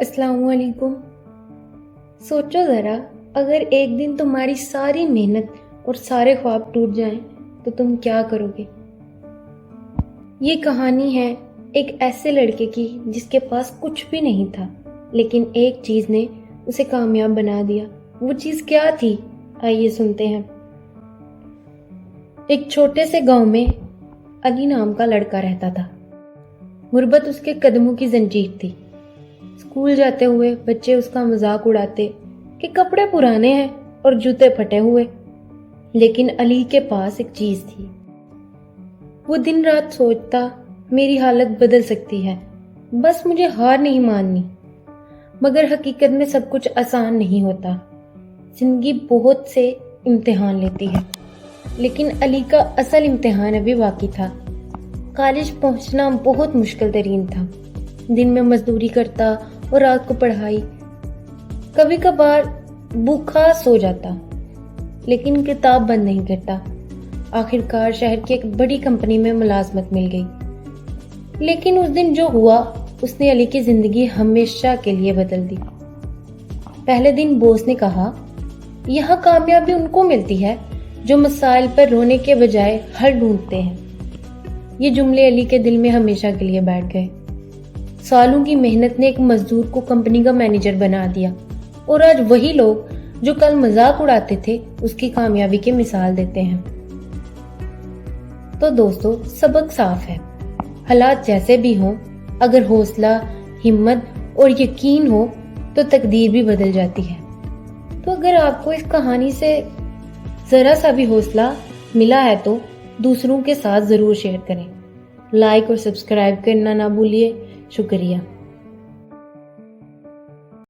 السلام علیکم۔ سوچو ذرا، اگر ایک دن تمہاری ساری محنت اور سارے خواب ٹوٹ جائیں تو تم کیا کرو گے؟ یہ کہانی ہے ایک ایسے لڑکے کی جس کے پاس کچھ بھی نہیں تھا، لیکن ایک چیز نے اسے کامیاب بنا دیا۔ وہ چیز کیا تھی؟ آئیے سنتے ہیں۔ ایک چھوٹے سے گاؤں میں علی نام کا لڑکا رہتا تھا۔ غربت اس کے قدموں کی زنجیر تھی۔ اسکول جاتے ہوئے بچے اس کا مذاق اڑاتے کہ کپڑے پرانے ہیں اور جوتے پھٹے ہوئے، لیکن علی کے پاس ایک چیز تھی۔ وہ دن رات سوچتا میری حالت بدل سکتی ہے، بس مجھے ہار نہیں ماننی۔ مگر حقیقت میں سب کچھ آسان نہیں ہوتا۔ زندگی بہت سے امتحان لیتی ہے، لیکن علی کا اصل امتحان ابھی باقی تھا۔ کالج پہنچنا بہت مشکل ترین تھا۔ دن میں مزدوری کرتا اور رات کو پڑھائی۔ کبھی کبھار بھوکا سو جاتا، لیکن کتاب بند نہیں کرتا۔ آخر کار شہر کی ایک بڑی کمپنی میں ملازمت مل گئی۔ لیکن اس دن جو ہوا اس نے علی کی زندگی ہمیشہ کے لیے بدل دی۔ پہلے دن باس نے کہا، یہاں کامیابی ان کو ملتی ہے جو مسائل پر رونے کے بجائے حل ڈھونڈتے ہیں۔ یہ جملے علی کے دل میں ہمیشہ کے لیے بیٹھ گئے۔ سالوں کی محنت نے ایک مزدور کو کمپنی کا مینیجر بنا دیا، اور آج وہی لوگ جو کل مذاق اڑاتے تھے اس کی کامیابی کی مثال دیتے ہیں۔ تو دوستو، سبق صاف ہے۔ حالات جیسے بھی ہوں، اگر حوصلہ، ہمت اور یقین ہو تو تقدیر بھی بدل جاتی ہے۔ تو اگر آپ کو اس کہانی سے ذرا سا بھی حوصلہ ملا ہے تو دوسروں کے ساتھ ضرور شیئر کریں۔ لائک اور سبسکرائب کرنا نہ بھولیے۔ شکریہ۔